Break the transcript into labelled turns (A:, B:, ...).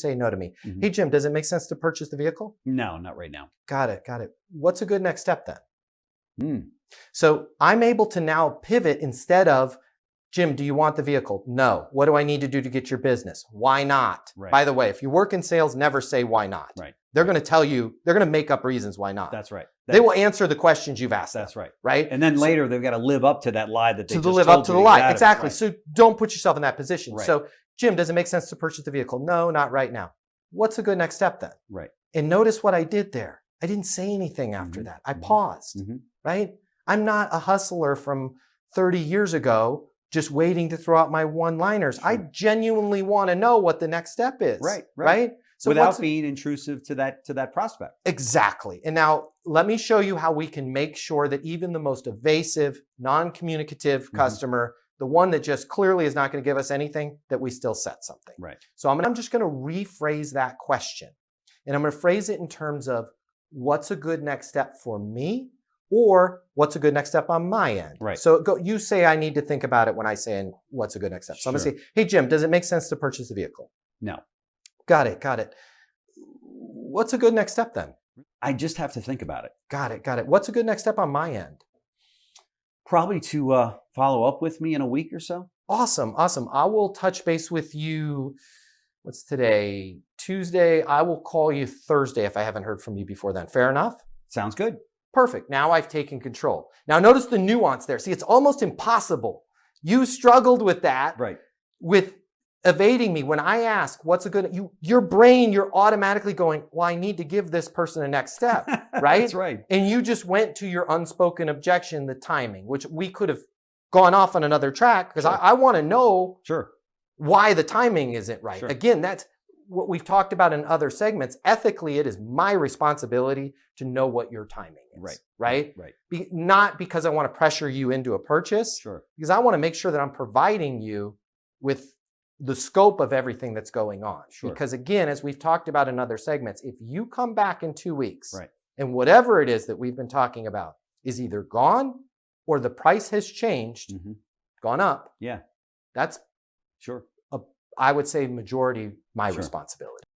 A: say no to me. Hey, Jim, does it make sense to purchase the vehicle?
B: No, not right now.
A: Got it. What's a good next step then? So I'm able to now pivot instead of, Jim, do you want the vehicle? No. What do I need to do to get your business? Why not?
B: Right.
A: By the way, if you work in sales, never say why not.
B: Right.
A: They're going to tell you, they're going to make up reasons why not.
B: That's right.
A: They will answer the questions you've asked.
B: That's right.
A: Right.
B: And then later they've got to live up to that lie that they just
A: live
B: told
A: up to
B: you
A: the
B: to get
A: lie.
B: out of it.
A: Exactly.
B: Right.
A: So don't put yourself in that position.
B: Right.
A: So, Jim, does it make sense to purchase the vehicle? No, not right now. What's a good next step then?
B: Right.
A: And notice what I did there. I didn't say anything after that. I paused. Right. I'm not a hustler from 30 years ago just waiting to throw out my one-liners.
B: Sure.
A: I genuinely want to know what the next step is. Right. So
B: without being intrusive to that prospect.
A: Exactly. And now let me show you how we can make sure that even the most evasive, non-communicative customer, the one that just clearly is not going to give us anything, that we still set something.
B: Right.
A: So I'm just going to rephrase that question. And I'm going to phrase it in terms of what's a good next step for me, or what's a good next step on my end.
B: Right.
A: So you say I need to think about it when I say what's a good next step. So I'm going to say, hey, Jim, does it make sense to purchase the vehicle?
B: No.
A: Got it. What's a good next step then?
B: I just have to think about it.
A: Got it. What's a good next step on my end?
B: Probably to follow up with me in a week or so.
A: Awesome. I will touch base with you. What's today? Tuesday. I will call you Thursday if I haven't heard from you before then. Fair enough?
B: Sounds good.
A: Perfect. Now I've taken control. Now notice the nuance there. See, it's almost impossible. You struggled with that.
B: Right.
A: With evading me. When I ask what's a good, your brain, you're automatically going, well, I need to give this person a next step, right?
B: That's right.
A: And you just went to your unspoken objection, the timing, which we could have gone off on another track because I want to know why the timing isn't right. Again, that's what we've talked about in other segments. Ethically, it is my responsibility to know what your timing is. Right. Not because I want to pressure you into a purchase, because I want to make sure that I'm providing you with the scope of everything that's going on. Because again, as we've talked about in other segments, if you come back in 2 weeks and whatever it is that we've been talking about is either gone or the price has changed, gone up.
B: Yeah.
A: That's
B: sure.
A: I would say majority my responsibility.